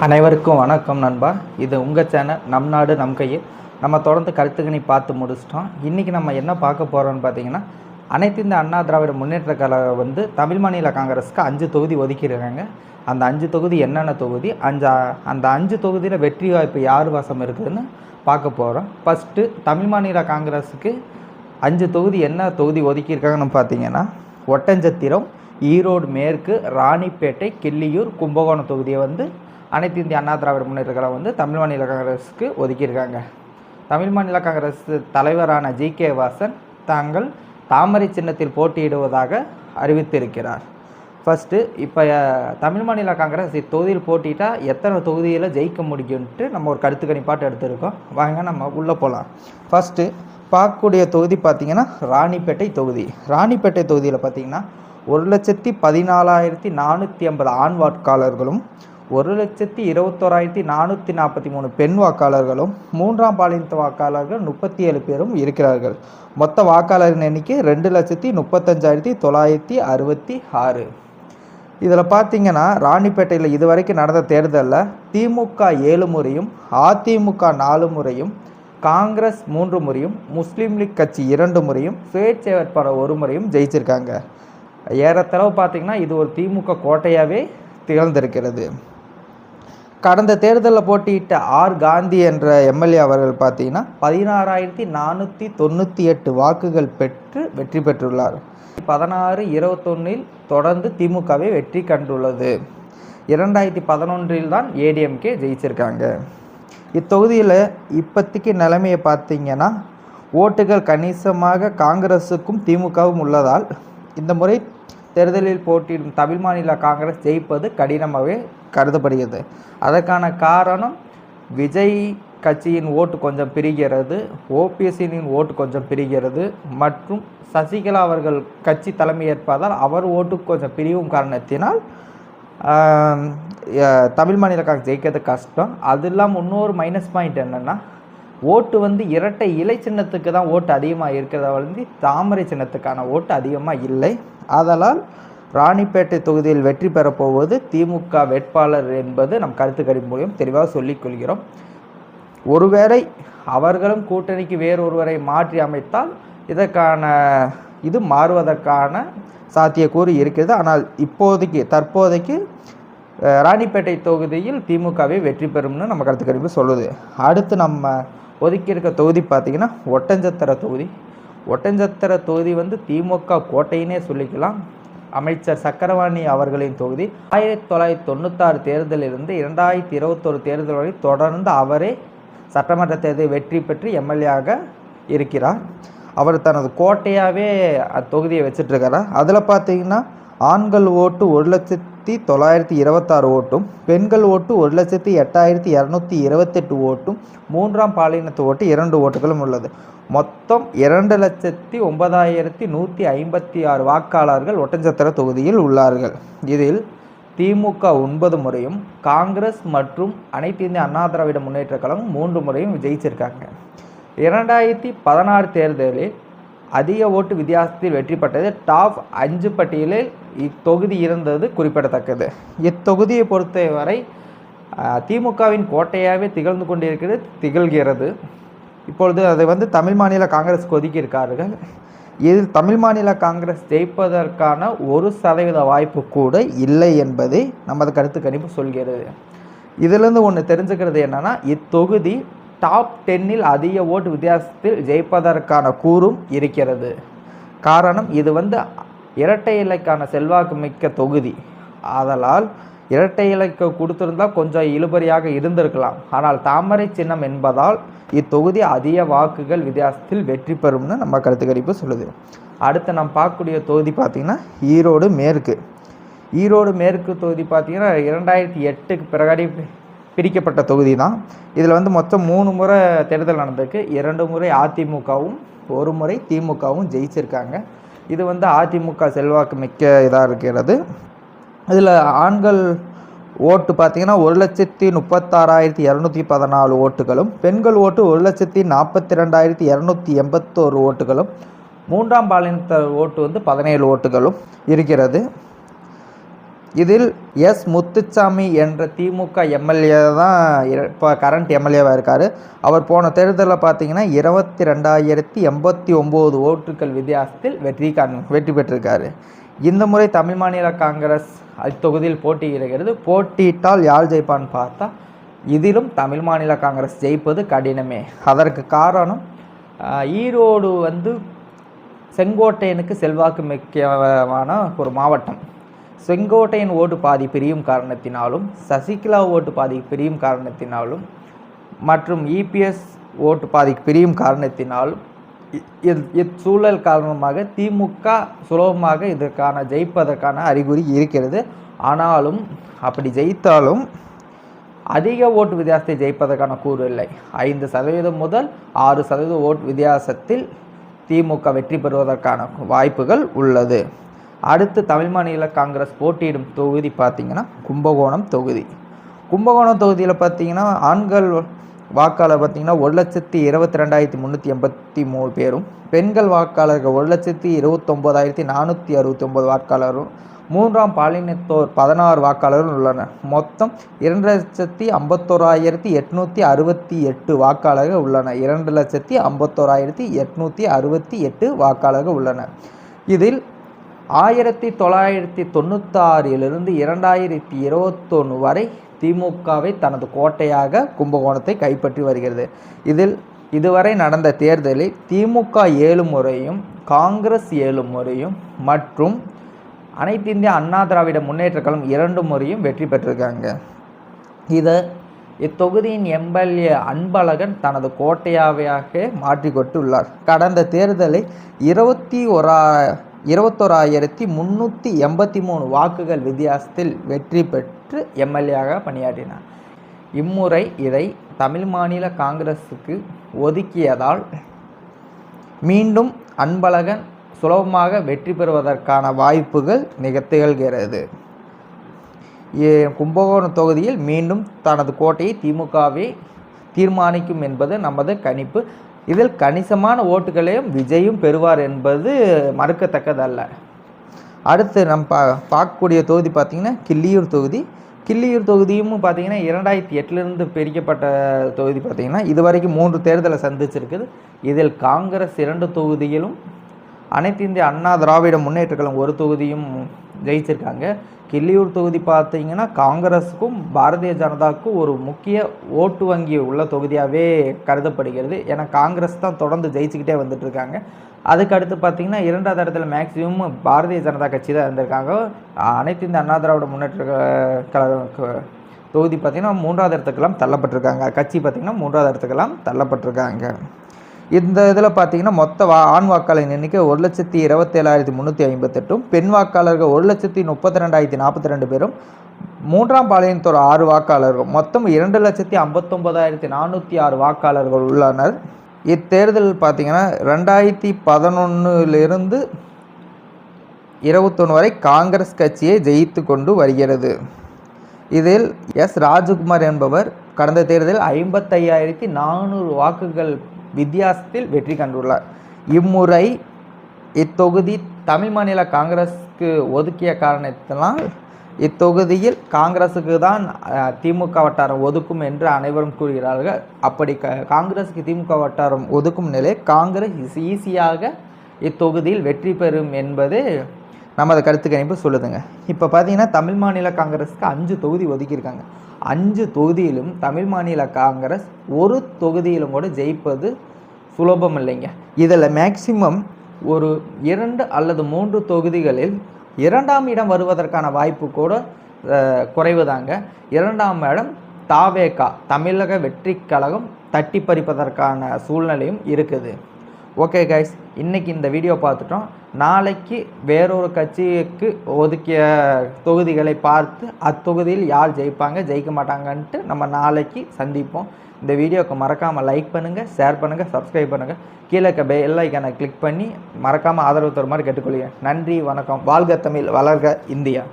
அனைவருக்கும் வணக்கம் நண்பா. இது உங்கள் சேனல் நம் நாடு நம் கையில். நம்ம தொடர்ந்து கருத்துக்கணி பார்த்து முடிச்சிட்டோம். இன்றைக்கி நம்ம என்ன பார்க்க போகிறோம்னு பார்த்தீங்கன்னா, அனைத்து இந்த அண்ணா திராவிட முன்னேற்ற கழகம் தமிழ் மாநில காங்கிரஸுக்கு 5 தொகுதி ஒதுக்கியிருக்காங்க. அந்த 5 தொகுதி என்னென்ன தொகுதி, அந்த 5 தொகுதியில் வெற்றி வாய்ப்பு யார் வசம் இருக்குதுன்னு பார்க்க போகிறோம். ஃபஸ்ட்டு தமிழ் மாநில காங்கிரஸுக்கு 5 தொகுதி என்ன தொகுதி ஒதுக்கியிருக்காங்கன்னு பார்த்தீங்கன்னா, ஒட்டஞ்சத்திரம், ஈரோடு மேற்கு, ராணிப்பேட்டை, கிள்ளியூர், கும்பகோணம் தொகுதியை அனைத்து இந்திய அண்ணா திராவிட முன்னேற்ற கழகம் தமிழ் மாநில காங்கிரஸுக்கு ஒதுக்கியிருக்காங்க. தமிழ் மாநில காங்கிரஸ் தலைவரான ஜி.கே. வாசன் தாங்கள் தாமரை சின்னத்தில் போட்டியிடுவதாக அறிவித்திருக்கிறார். ஃபஸ்ட்டு இப்போ தமிழ் மாநில காங்கிரஸ் இத்தொகுதியில் போட்டிட்டால் எத்தனை தொகுதியில் ஜெயிக்க முடியும்ன்ட்டு நம்ம ஒரு கருத்து கணிப்பாட்டு எடுத்திருக்கோம். வாங்க நம்ம உள்ளே போகலாம். ஃபஸ்ட்டு பார்க்கக்கூடிய தொகுதி பார்த்திங்கன்னா ராணிப்பேட்டை தொகுதி. ராணிப்பேட்டை தொகுதியில் பார்த்திங்கன்னா 1,14,450 ஆண் வாக்காளர்களும் 1,21,443 பெண் வாக்காளர்களும் 3ஆம் பாலினத்த வாக்காளர்கள் 37 பேரும் இருக்கிறார்கள். மொத்த வாக்காளரின் எண்ணிக்கை 2,35,966. இதில் பார்த்தீங்கன்னா ராணிப்பேட்டையில் இதுவரைக்கும் நடந்த தேர்தலில் திமுக 7 முறையும், அதிமுக 4 முறையும், காங்கிரஸ் 3 முறையும், முஸ்லீம் லீக் கட்சி 2 முறையும், சுயேட்சை வேட்பாளர் 1 முறையும் ஜெயிச்சிருக்காங்க. ஏறத்தளவு பார்த்திங்கன்னா இது ஒரு திமுக கோட்டையாகவே திகழ்ந்திருக்கிறது. கடந்த தேர்தலில் போட்டியிட்ட ஆர் காந்தி என்ற எம்எல்ஏ அவர்கள் பார்த்தீங்கன்னா 16,498 வாக்குகள் பெற்று வெற்றி பெற்றுள்ளார். 16-21 தொடர்ந்து திமுகவை வெற்றி கண்டுள்ளது. 2011 தான் ஏடிஎம்கே ஜெயிச்சிருக்காங்க. இத்தொகுதியில் இப்போதைக்கு நிலைமையை பார்த்தீங்கன்னா ஓட்டுகள் கணிசமாக காங்கிரஸுக்கும் திமுகவும் உள்ளதால் இந்த முறை தேர்தலில் போட்டியிடும் தமிழ் மாநில காங்கிரஸ் ஜெயிப்பது கடினமாகவே கருதப்படுகிறது. அதற்கான காரணம் விஜய் கட்சியின் ஓட்டு கொஞ்சம் பிரிகிறது, ஓபிஎஸ்சியின் ஓட்டு கொஞ்சம் பிரிகிறது, மற்றும் சசிகலா அவர்கள் கட்சி தலைமை ஏற்பதால் அவர் ஓட்டு கொஞ்சம் பிரிவும் காரணத்தினால் தமிழ் மாநில காங்கிரஸ் ஜெயிக்கிறது கஷ்டம். அது இல்லாமல் இன்னொரு மைனஸ் பாயிண்ட் என்னென்னா ஓட்டு இரட்டை இலை சின்னத்துக்கு தான் ஓட்டு அதிகமாக இருக்கிறத தாமரை சின்னத்துக்கான ஓட்டு அதிகமாக இல்லை. ஆதலால் ராணிப்பேட்டை தொகுதியில் வெற்றி பெறப்போவது திமுக வேட்பாளர் என்பது நம் கருத்து கணிப்பு மூலம் தெளிவாக சொல்லிக்கொள்கிறோம். ஒருவேளை அவர்களும் கூட்டணிக்கு வேறொருவரை மாற்றி அமைத்தால் இது மாறுவதற்கான சாத்தியக்கூறு இருக்கிறது. ஆனால் தற்போதைக்கு ராணிப்பேட்டை தொகுதியில் திமுகவை வெற்றி பெறும்னு நம்ம கருத்து கணிப்பு சொல்லுது. அடுத்து நம்ம ஒதுக்கியிருக்க தொகுதி பார்த்திங்கன்னா ஒட்டஞ்சத்திர தொகுதி. ஒட்டஞ்சத்திர தொகுதி திமுக கோட்டையினே சொல்லிக்கலாம். அமைச்சர் சக்கரவாணி அவர்களின் தொகுதி. 1996 தேர்தலிலிருந்து 2021 தேர்தல் வரை தொடர்ந்து அவரே சட்டமன்ற தேர்தலில் வெற்றி பெற்று எம்எல்ஏவாக இருக்கிறார். அவர் தனது கோட்டையாகவே தொகுதியை வச்சிட்ருக்கிறார். அதில் பார்த்தீங்கன்னா ஆண்கள் ஓட்டு 1,926 ஓட்டும், பெண்கள் ஓட்டு 1,08,228 ஓட்டும், 3ஆம் பாலினத்து ஓட்டு 2 ஓட்டுகளும் உள்ளது. மொத்தம் 2,09,156 வாக்காளர்கள் ஒட்டஞ்சத்திர தொகுதியில் உள்ளார்கள். இதில் திமுக 9 முறையும், காங்கிரஸ் மற்றும் அனைத்து இந்திய அண்ணா திராவிட முன்னேற்ற கழகம் 3 முறையும் ஜெயிச்சிருக்காங்க. 2016 தேர்தலில் அதிக ஓட்டு வித்தியாசத்தில் வெற்றி பெற்றது. டாப் 5 பட்டியலில் இத்தொகுதி இருந்தது குறிப்பிடத்தக்கது. இத்தொகுதியை பொறுத்தவரை திமுகவின் கோட்டையாகவே திகழ்கிறது. இப்பொழுது அதை தமிழ் மாநில காங்கிரஸ் ஒதுக்கியிருக்கார்கள். இதில் தமிழ் மாநில காங்கிரஸ் ஜெயிப்பதற்கான 1% வாய்ப்பு கூட இல்லை என்பதை நமது கருத்து கணிப்பு சொல்கிறது. இதிலிருந்து ஒன்று தெரிஞ்சுக்கிறது என்னென்னா, இத்தொகுதி டாப் 10இல் அதிக ஓட்டு வித்தியாசத்தில் ஜெயிப்பதற்கான கூறும் இருக்கிறது. காரணம் இது இரட்டை இலைக்கான செல்வாக்கு மிக்க தொகுதி. ஆதலால் இரட்டை இலைக்கு கொடுத்திருந்தால் கொஞ்சம் இழுபறியாக இருந்திருக்கலாம். ஆனால் தாமரை சின்னம் என்பதால் இத்தொகுதி அதிக வாக்குகள் வித்தியாசத்தில் வெற்றி பெறும்னு நம்ம கருத்து கணிப்பு சொல்லுது. அடுத்து நம்ம பார்க்கக்கூடிய தொகுதி பார்த்திங்கன்னா ஈரோடு மேற்கு. ஈரோடு மேற்கு தொகுதி பார்த்திங்கன்னா 2008க்கு பிறகு பிரிக்கப்பட்ட தொகுதி தான். இதில் மொத்தம் 3 முறை தேர்தல் நடந்திருக்கு. 2 முறை அதிமுகவும் 1 முறை திமுகவும் ஜெயிச்சிருக்காங்க. இது அதிமுக செல்வாக்கு மிக்க இதாக இருக்கிறது. இதில் ஆண்கள் ஓட்டு பார்த்திங்கன்னா 1,36,214 ஓட்டுகளும், பெண்கள் ஓட்டு 1,42,281 ஓட்டுகளும், 3ஆம் பாலினத்த ஓட்டு 17 ஓட்டுகளும் இருக்கிறது. இதில் எஸ் முத்துச்சாமி என்ற திமுக எம்எல்ஏ தான் இப்போ கரண்ட் எம்எல்ஏவாக இருக்கார். அவர் போன தேர்தலில் பார்த்தீங்கன்னா 22,089 ஓட்டுகள் வித்தியாசத்தில் வெற்றி பெற்றிருக்காரு. இந்த முறை தமிழ் மாநில காங்கிரஸ் தொகுதியில் போட்டியிடுகிறது. போட்டியிட்டால் யார் ஜெயிப்பான்னு பார்த்தா இதிலும் தமிழ் மாநில காங்கிரஸ் ஜெயிப்பது கடினமே. அதற்கு காரணம் ஈரோடு செங்கோட்டையனுக்கு செல்வாக்கு முக்கியமான ஒரு மாவட்டம். செங்கோட்டையன் ஓட்டு பாதி பிரியும் காரணத்தினாலும், சசிகலா ஓட்டு பாதி பிரியும் காரணத்தினாலும் மற்றும் இபிஎஸ் ஓட்டு பாதி பிரியும் காரணத்தினாலும் இச்சூழல் காரணமாக திமுக சுலபமாக இதற்கான ஜெயிப்பதற்கான அறிகுறி இருக்கிறது. ஆனாலும் அப்படி ஜெயித்தாலும் அதிக ஓட்டு வித்தியாசத்தை ஜெயிப்பதற்கான கூறு இல்லை. 5% முதல் 6% ஓட்டு வித்தியாசத்தில் திமுக வெற்றி பெறுவதற்கான வாய்ப்புகள் உள்ளது. அடுத்து தமிழ் மாநில காங்கிரஸ் போட்டியிடும் தொகுதி பார்த்திங்கன்னா கும்பகோணம் தொகுதி. கும்பகோணம் தொகுதியில் பார்த்திங்கன்னா ஆண்கள் வாக்காளர் பார்த்திங்கன்னா 1,22,383 பேரும், பெண்கள் வாக்காளர்கள் 1,29,469 வாக்காளரும், மூன்றாம் பாலினத்தோர் 16 வாக்காளர்கள் உள்ளனர். மொத்தம் 2,51,868 வாக்காளர்கள் உள்ளனர். 2,51,868 வாக்காளர்கள் உள்ளனர். இதில் 1996 2021 வரை திமுகவை தனது கோட்டையாக கும்பகோணத்தை கைப்பற்றி வருகிறது. இதில் இதுவரை நடந்த தேர்தலில் திமுக 7 முறையும், காங்கிரஸ் 7 முறையும் மற்றும் அனைத்து இந்திய அண்ணா திராவிட முன்னேற்ற கழகம் 2 முறையும் வெற்றி பெற்றிருக்காங்க. இத்தொகுதியின் எம்எல்ஏ அன்பழகன் தனது கோட்டையாவையாக மாற்றிக்கொண்டுள்ளார். கடந்த தேர்தலை 21,383 வாக்குகள் வித்தியாசத்தில் வெற்றி பெற்று எம்எல்ஏவாக பணியாற்றினார். இம்முறை இதை தமிழ் மாநில காங்கிரஸுக்கு ஒதுக்கியதால் மீண்டும் அன்பழகன் சுலபமாக வெற்றி பெறுவதற்கான வாய்ப்புகள் திகழ்கிறது. கும்பகோணம் தொகுதியில் மீண்டும் தனது கோட்டையை திமுகவே தீர்மானிக்கும் என்பது நமது கணிப்பு. இதில் கணிசமான ஓட்டுகளையும் விஜயும் பெறுவார் என்பது மறுக்கத்தக்கதல்ல. அடுத்து நம்ம பார்க்கக்கூடிய தொகுதி பார்த்திங்கன்னா கிள்ளியூர் தொகுதி. கிள்ளியூர் தொகுதியும் பார்த்திங்கன்னா 2008 பிரிக்கப்பட்ட தொகுதி. பார்த்திங்கன்னா இதுவரைக்கும் 3 தேர்தலை சந்திச்சிருக்குது. இதில் காங்கிரஸ் 2 தொகுதியிலும், அனைத்து இந்திய அண்ணா திராவிட முன்னேற்ற கழகம் 1 தொகுதியும் ஜெயிச்சிருக்காங்க. கிள்ளியூர் தொகுதி பார்த்திங்கன்னா காங்கிரஸுக்கும் பாரதிய ஜனதாவுக்கும் ஒரு முக்கிய ஓட்டு வங்கி உள்ள தொகுதியாகவே கருதப்படுகிறது. ஏன்னா காங்கிரஸ் தான் தொடர்ந்து ஜெயிச்சுக்கிட்டே வந்துட்டுருக்காங்க. அதுக்கடுத்து பார்த்திங்கன்னா 2வது இடத்துல மேக்சிமம் பாரதிய ஜனதா கட்சி தான் இருந்திருக்காங்க. அனைத்து இந்திய அண்ணா திராவிட முன்னேற்ற கழக தொகுதி பார்த்திங்கன்னா 3வது இடத்துக்கெல்லாம் தள்ளப்பட்டிருக்காங்க. கட்சி பார்த்திங்கன்னா 3வது இடத்துக்கெல்லாம் தள்ளப்பட்டிருக்காங்க. இந்த இதில் பார்த்திங்கன்னா மொத்த ஆண் வாக்காளர் எண்ணிக்கை 1,27,358, பெண் வாக்காளர்கள் 1,32,042 பேரும், மூன்றாம் பாலினத்தோர் 6 வாக்காளர்கள், மொத்தம் 2,59,406 வாக்காளர்கள் உள்ளனர். இத்தேர்தல் பார்த்திங்கன்னா 2011 21 வரை காங்கிரஸ் கட்சியை ஜெயித்து கொண்டு வருகிறது. இதில் எஸ் ராஜகுமார் என்பவர் கடந்த தேர்தலில் 55,400 வாக்குகள் வித்தியாசத்தில் வெற்றி கண்டுள்ளார். இம்முறை இத்தொகுதி தமிழ் மாநில காங்கிரஸுக்கு ஒதுக்கிய காரணத்தினால் இத்தொகுதியில் காங்கிரஸுக்கு தான் திமுக வட்டாரம் ஒதுக்கும் என்று அனைவரும் கூறுகிறார்கள். அப்படி காங்கிரஸுக்கு திமுக வட்டாரம் ஒதுக்கும் நிலை காங்கிரஸ் ஈஸியாக இத்தொகுதியில் வெற்றி பெறும் என்பது நமது கருத்து கணிப்பு சொல்லுதுங்க. இப்போ பார்த்தீங்கன்னா தமிழ் மாநில காங்கிரஸுக்கு 5 தொகுதி ஒதுக்கியிருக்காங்க. 5 தொகுதியிலும் தமிழ் மாநில காங்கிரஸ் ஒரு தொகுதியிலும் கூட ஜெயிப்பது சுலபம் இல்லைங்க. இதில் மேக்சிமம் ஒரு 2 அல்லது 3 தொகுதிகளில் 2ஆம் இடம் வருவதற்கான வாய்ப்பு கூட குறைவு தாங்க. 2ஆம் இடம் தாவேகா தமிழக வெற்றி கழகம் தட்டி பறிப்பதற்கான சூழ்நிலையும் இருக்குது. ஓகே கைஸ், இன்றைக்கி இந்த வீடியோ பார்த்துட்டோம். நாளைக்கு வேறொரு கட்சிக்கு ஒதுக்கிய தொகுதிகளை பார்த்து அத்தொகுதியில் யார் ஜெயிப்பாங்க ஜெயிக்க மாட்டாங்கன்ட்டு நம்ம நாளைக்கு சந்திப்போம். இந்த வீடியோவுக்கு மறக்காமல் லைக் பண்ணுங்கள், ஷேர் பண்ணுங்கள், சப்ஸ்கிரைப் பண்ணுங்கள். கீழே இருக்க பெல் ஐக்கானை கிளிக் பண்ணி மறக்காமல் ஆதரவு தருமாறு கேட்டுக்கொள்கிறேன். நன்றி, வணக்கம். வாழ்க தமிழ், வளர்க இந்தியா.